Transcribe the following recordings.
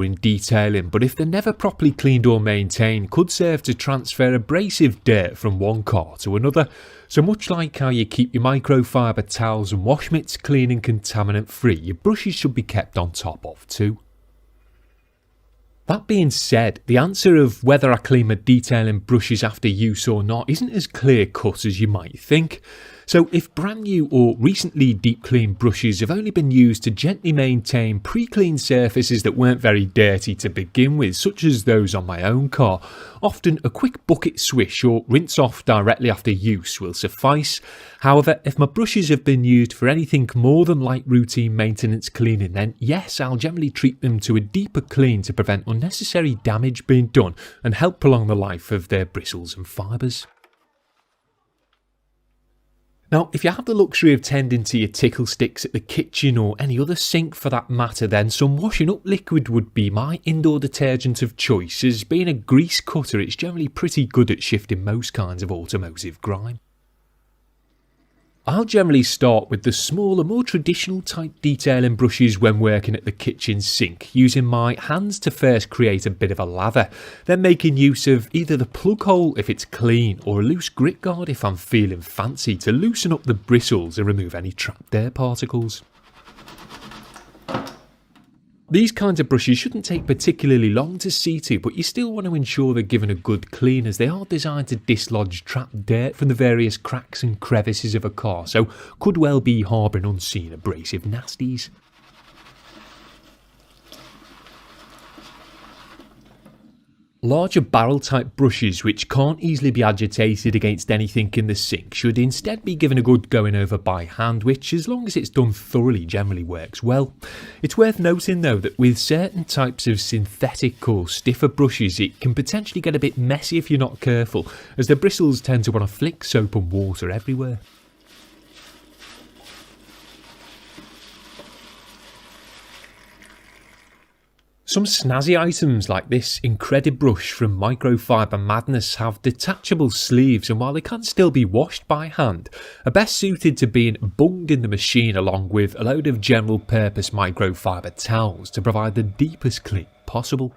in detailing, but if they're never properly cleaned or maintained, could serve to transfer abrasive dirt from one car to another. So much like how you keep your microfiber towels and wash mitts clean and contaminant free, your brushes should be kept on top of too. That being said, the answer of whether I clean my detailing brushes after use or not isn't as clear cut as you might think. So if brand new or recently deep cleaned brushes have only been used to gently maintain pre-cleaned surfaces that weren't very dirty to begin with, such as those on my own car, often a quick bucket swish or rinse off directly after use will suffice. However, if my brushes have been used for anything more than light routine maintenance cleaning, then yes, I'll generally treat them to a deeper clean to prevent unnecessary damage being done and help prolong the life of their bristles and fibres. Now, if you have the luxury of tending to your tickle sticks at the kitchen or any other sink for that matter, then some washing up liquid would be my indoor detergent of choice, as being a grease cutter it's generally pretty good at shifting most kinds of automotive grime. I'll generally start with the smaller, more traditional type detailing brushes when working at the kitchen sink, using my hands to first create a bit of a lather, then making use of either the plug hole if it's clean or a loose grit guard if I'm feeling fancy to loosen up the bristles and remove any trapped air particles. These kinds of brushes shouldn't take particularly long to see to, but you still want to ensure they're given a good clean, as they are designed to dislodge trapped dirt from the various cracks and crevices of a car, so could well be harbouring unseen abrasive nasties. Larger barrel type brushes which can't easily be agitated against anything in the sink should instead be given a good going over by hand, which, as long as it's done thoroughly, generally works well. It's worth noting though that with certain types of synthetic or stiffer brushes it can potentially get a bit messy if you're not careful, as the bristles tend to want to flick soap and water everywhere. Some snazzy items like this Incredibrush from Microfiber Madness have detachable sleeves, and while they can still be washed by hand, are best suited to being bunged in the machine along with a load of general purpose microfiber towels to provide the deepest clean possible.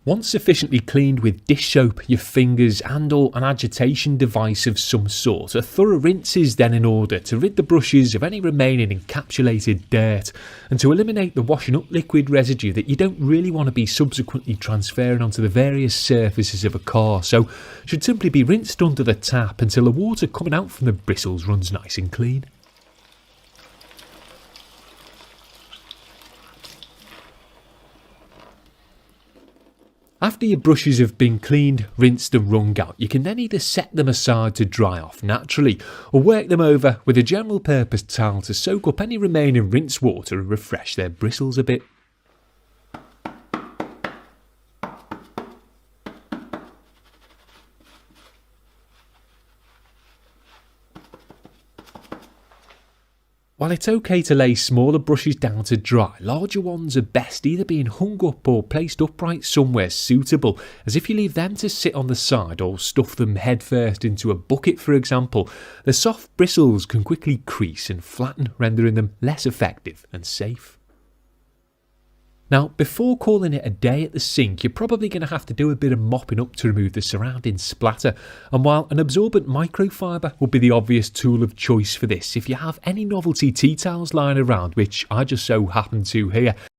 Once sufficiently cleaned with dish soap, your fingers and or an agitation device of some sort, a thorough rinse is then in order to rid the brushes of any remaining encapsulated dirt and to eliminate the washing up liquid residue that you don't really want to be subsequently transferring onto the various surfaces of a car, so should simply be rinsed under the tap until the water coming out from the bristles runs nice and clean. After your brushes have been cleaned, rinsed and wrung out, you can then either set them aside to dry off naturally or work them over with a general purpose towel to soak up any remaining rinse water and refresh their bristles a bit. While it's okay to lay smaller brushes down to dry, larger ones are best either being hung up or placed upright somewhere suitable, as if you leave them to sit on the side or stuff them headfirst into a bucket for example, the soft bristles can quickly crease and flatten, rendering them less effective and safe. Now, before calling it a day at the sink, you're probably going to have to do a bit of mopping up to remove the surrounding splatter, and while an absorbent microfiber will be the obvious tool of choice for this, if you have any novelty tea towels lying around, which I just so happen to here,